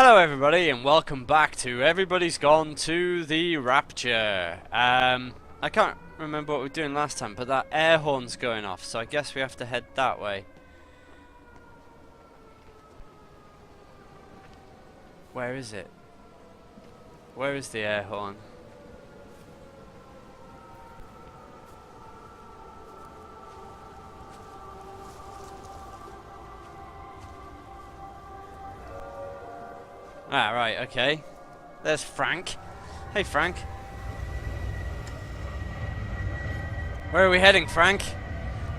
Hello everybody and welcome back to Everybody's Gone to the Rapture. I can't remember what we were doing last time, but that air horn's going off, so I guess we have to head that way. Where is it? Where is the air horn? Ah, right, okay. There's Frank. Hey, Frank. Where are we heading, Frank?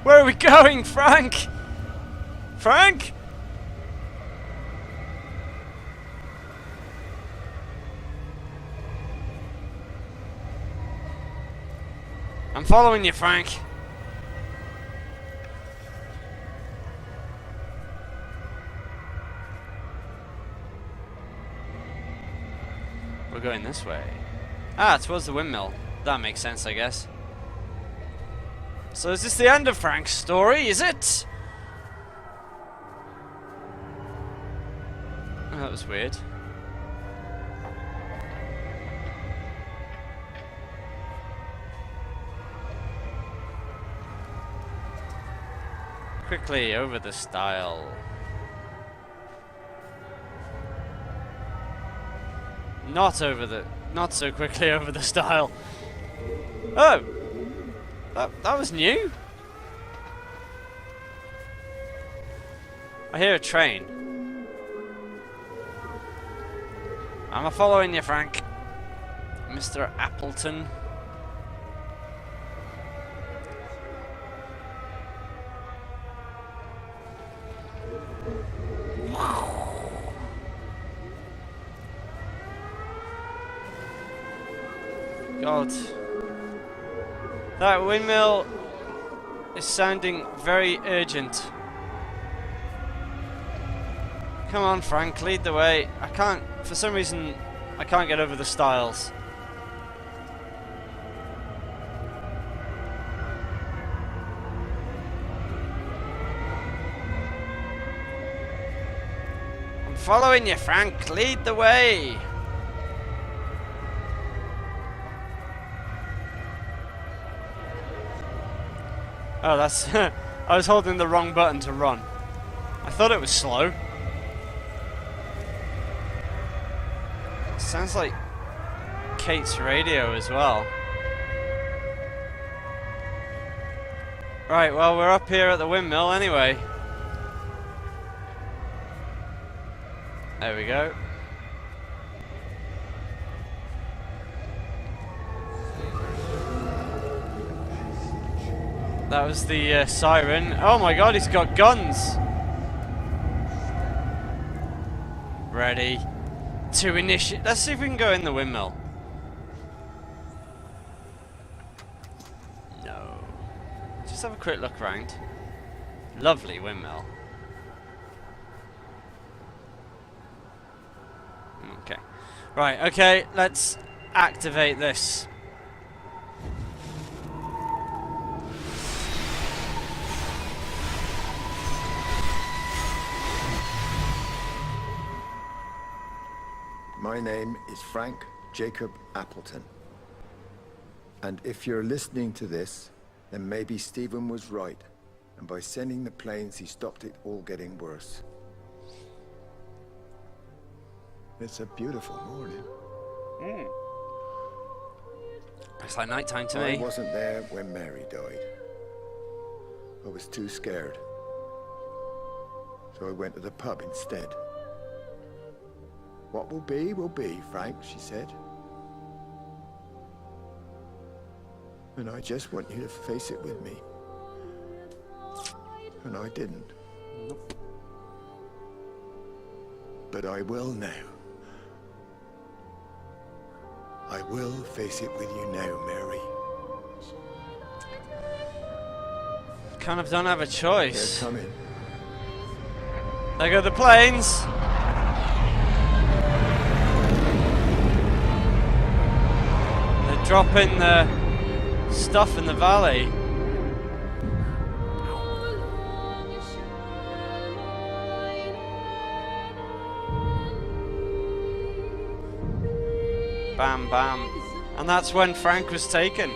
Where are we going, Frank? Frank? I'm following you, Frank. We're going this way. Ah, towards the windmill. That makes sense, I guess. So is this the end of Frank's story, is it? Oh, that was weird. Quickly over the stile. Not so quickly over the stile. Oh! That was new? I hear a train. I'm following you, Frank. Mr. Appleton. God. That windmill is sounding very urgent. Come on, Frank, lead the way. I can't, for some reason, I can't get over the stiles. I'm following you, Frank, lead the way. Oh, that's... I was holding the wrong button to run. I thought it was slow. Sounds like Kate's radio as well. Right, well, we're up here at the windmill anyway. There we go. That was the siren. Oh my god, he's got guns! Ready to initiate. Let's see if we can go in the windmill. No. Just have a quick look around. Lovely windmill. Okay. Right, okay, let's activate this. My name is Frank Jacob Appleton. And if you're listening to this, then maybe Stephen was right. And by sending the planes, he stopped it all getting worse. It's a beautiful morning. It's like nighttime to I me. wasn't there when Mary died. I was too scared. So I went to the pub instead. What will be, Frank, she said. And I just want you to face it with me. And I didn't. Nope. But I will now. I will face it with you now, Mary. Kind of don't have a choice. They're coming. There go the planes. They're dropping the stuff in the valley. Bam, bam. And that's when Frank was taken.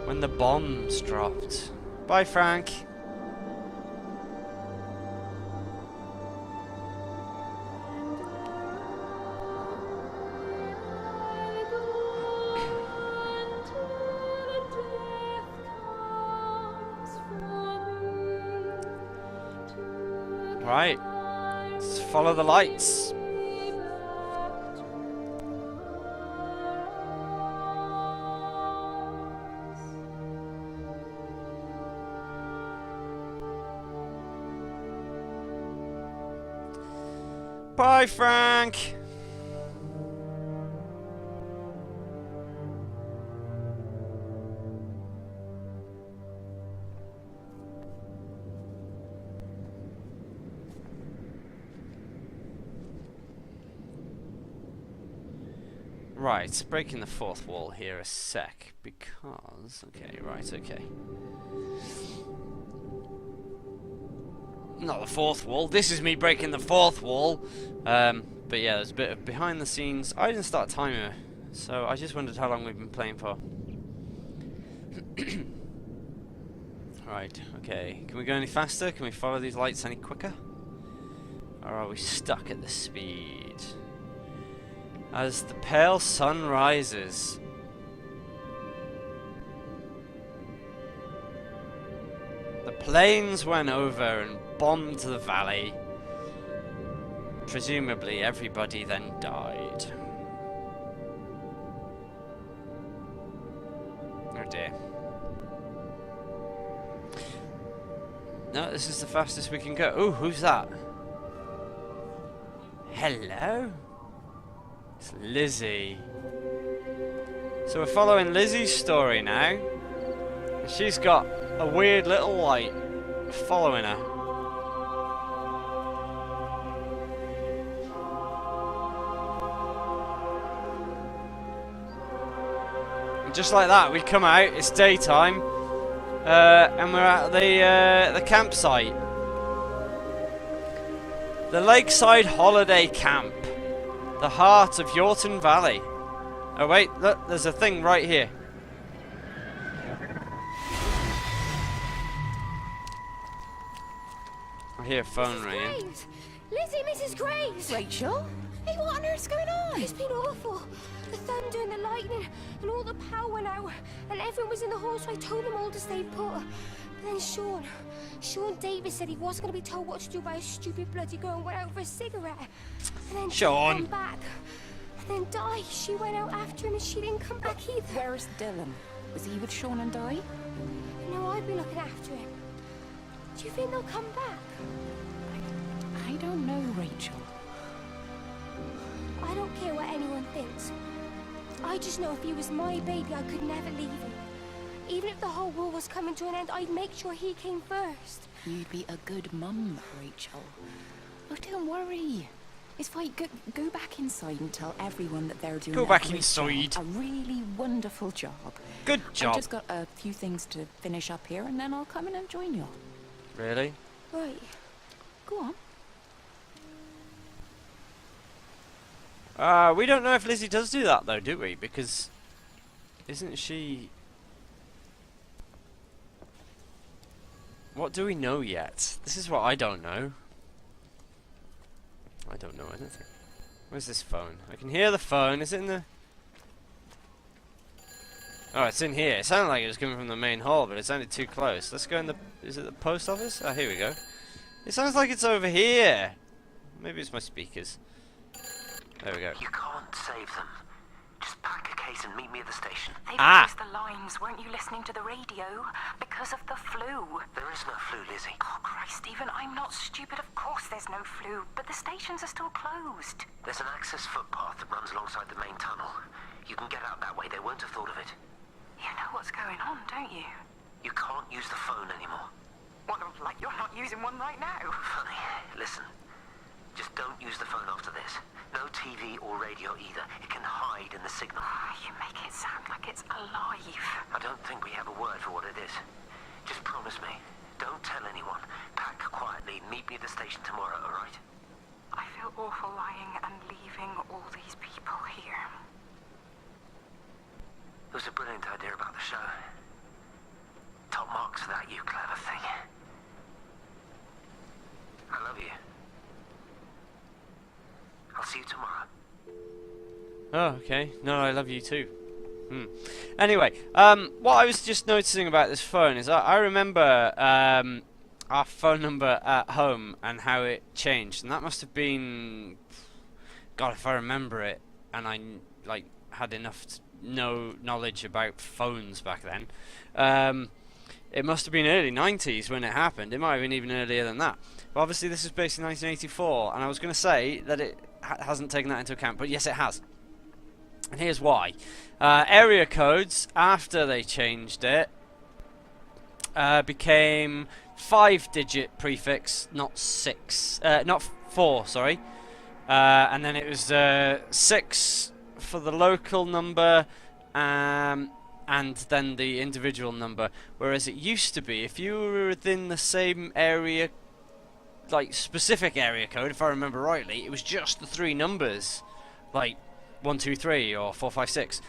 When the bombs dropped. Bye, Frank. Right. Let's follow the lights. Bye, Frank. Right, breaking the fourth wall here a sec, because... Okay, right, okay. Not the fourth wall, this is me breaking the fourth wall. But yeah, there's a bit of behind the scenes. I didn't start a timer, so I just wondered how long we've been playing for. Right, okay. Can we go any faster? Can we follow these lights any quicker? Or are we stuck at the speed? As the pale sun rises, the planes went over and bombed the valley. Presumably everybody then died. Oh dear. No, this is the fastest we can go. Ooh, who's that? Hello? It's Lizzie. So we're following Lizzie's story now. And she's got a weird little light following her. And just like that, we come out, it's daytime, and we're at the campsite. The Lakeside Holiday Camp. The heart of Yorton Valley. Oh wait, look, there's a thing right here. I hear a phone ringing. Lizzie, Mrs. Graves! Rachel? Hey, what on earth's going on? It's been awful. The thunder and the lightning, and all the power went out, and everyone was in the hall, so I told them all to stay put. But then Sean Davis said he wasn't going to be told what to do by a stupid bloody girl and went out for a cigarette. And then Sean come back. And then Di, she went out after him and she didn't come back either. Where's Dylan? Was he with Sean and Di? No, I'd be looking after him. Do you think they'll come back? I don't know, Rachel. I don't care what anyone thinks. I just know if he was my baby, I could never leave him. Even if the whole world was coming to an end, I'd make sure he came first. You'd be a good mum, Rachel. Oh, don't worry. It's fine. Go back inside and tell everyone that they're doing inside. A really wonderful job. Good job. I've just got a few things to finish up here, and then I'll come in and join you. Really? Right. Go on. We don't know if Lizzie does do that though, do we? Because isn't she... What do we know yet? This is what I don't know. I don't know anything. Where's this phone? I can hear the phone. Is it in the... Oh, it's in here. It sounded like it was coming from the main hall, but it sounded too close. Let's go in the... Is it the post office? Oh, here we go. It sounds like it's over here. Maybe it's my speakers. There we go. You can't save them. Just pack a case and meet me at the station. They closed the lines. Weren't you listening to the radio? Because of the flu. There is no flu, Lizzie. Oh, Christ, Stephen, I'm not stupid. Of course there's no flu. But the stations are still closed. There's an access footpath that runs alongside the main tunnel. You can get out that way. They won't have thought of it. You know what's going on, don't you? You can't use the phone anymore. What, like you're not using one right now? Funny. Listen. Just don't use the phone after this. No TV or radio either. It can hide in the signal. You make it sound like it's alive. I don't think we have a word for what it is. Just promise me. Don't tell anyone. Pack quietly. Meet me at the station tomorrow, alright? I feel awful lying and leaving all these people. the show. Top marks for that, you clever thing. I love you. I'll see you tomorrow. Oh, okay. No, I love you too. Anyway, what I was just noticing about this phone is I remember our phone number at home and how it changed, and that must have been, God, if I remember it, and I like had enough knowledge about phones back then. It must have been early 90s when it happened. It might have been even earlier than that. But obviously this is based in 1984, and I was going to say that it hasn't taken that into account, but yes, it has. And here's why. Area codes, after they changed it, became 5-digit prefix, not 4, sorry. And then it was 6 for the local number, and then the individual number. Whereas it used to be, if you were within the same area, like specific area code, if I remember rightly, it was just the 3 numbers, like 1, 2, 3 or 4, 5, 6.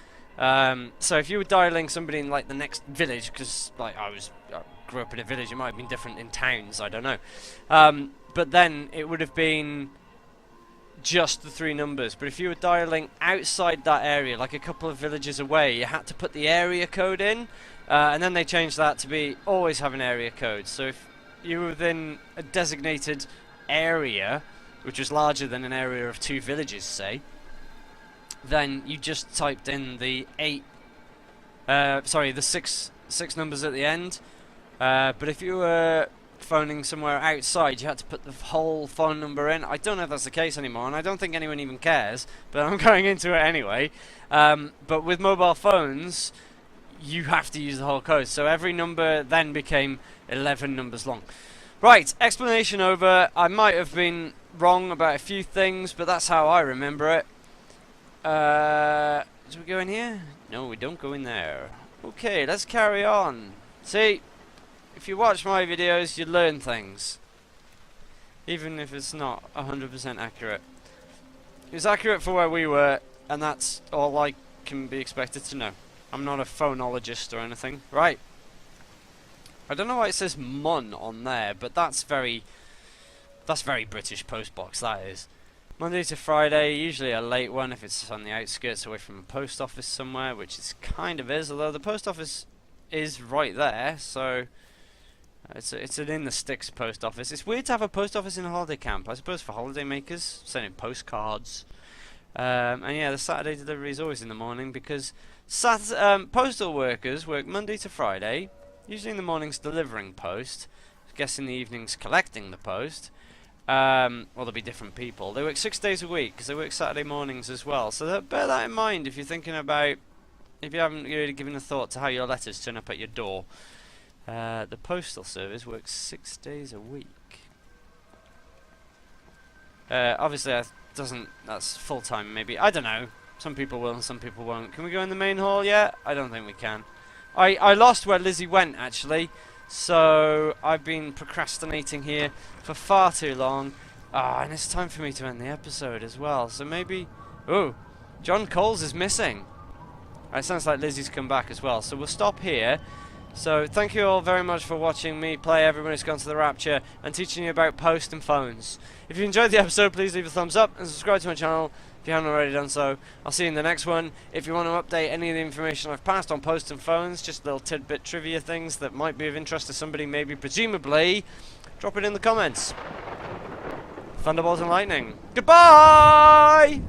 So if you were dialing somebody in like the next village, because like I grew up in a village, it might have been different in towns, I don't know. But then it would have been just the 3 numbers. But if you were dialing outside that area, like a couple of villages away, you had to put the area code in, and then they changed that to be always have an area code. So if you were within a designated area, which was larger than an area of 2 villages, say, then you just typed in the 6 numbers at the end. But if you were phoning somewhere outside, you had to put the whole phone number in. I don't know if that's the case anymore, and I don't think anyone even cares, but I'm going into it anyway. But with mobile phones, you have to use the whole code, so every number then became 11 numbers long. Right, explanation over. I might have been wrong about a few things, but that's how I remember it. Do we go in here? No, we don't go in there. Okay, let's carry on. See, if you watch my videos, you learn things. Even if it's not 100% accurate. It's accurate for where we were, and that's all I can be expected to know. I'm not a phonologist or anything. Right. I don't know why it says Mun on there, but that's very British postbox, that is. Monday to Friday, usually a late one if it's on the outskirts away from a post office somewhere, which it kind of is, although the post office is right there, so it's an in the sticks post office. It's weird to have a post office in a holiday camp, I suppose, for holiday makers, sending postcards. And yeah, the Saturday delivery is always in the morning because postal workers work Monday to Friday, usually in the mornings delivering post, I guess in the evenings collecting the post. Well, there'll be different people. They work 6 days a week because they work Saturday mornings as well. So bear that in mind if you're thinking about, if you haven't really given a thought to how your letters turn up at your door. The postal service works 6 days a week. Obviously, that's full time. Maybe, I don't know. Some people will and some people won't. Can we go in the main hall yet? I don't think we can. I lost where Lizzie went actually. So I've been procrastinating here for far too long. And it's time for me to end the episode as well. So maybe... Oh, John Coles is missing. It sounds like Lizzie's come back as well. So we'll stop here. So thank you all very much for watching me play Everybody Who's Gone to the Rapture and teaching you about post and phones. If you enjoyed the episode, please leave a thumbs up and subscribe to my channel if you haven't already done so. I'll see you in the next one. If you want to update any of the information I've passed on post and phones, just little tidbit trivia things that might be of interest to somebody, maybe presumably, drop it in the comments. Thunderbolts and lightning. Goodbye!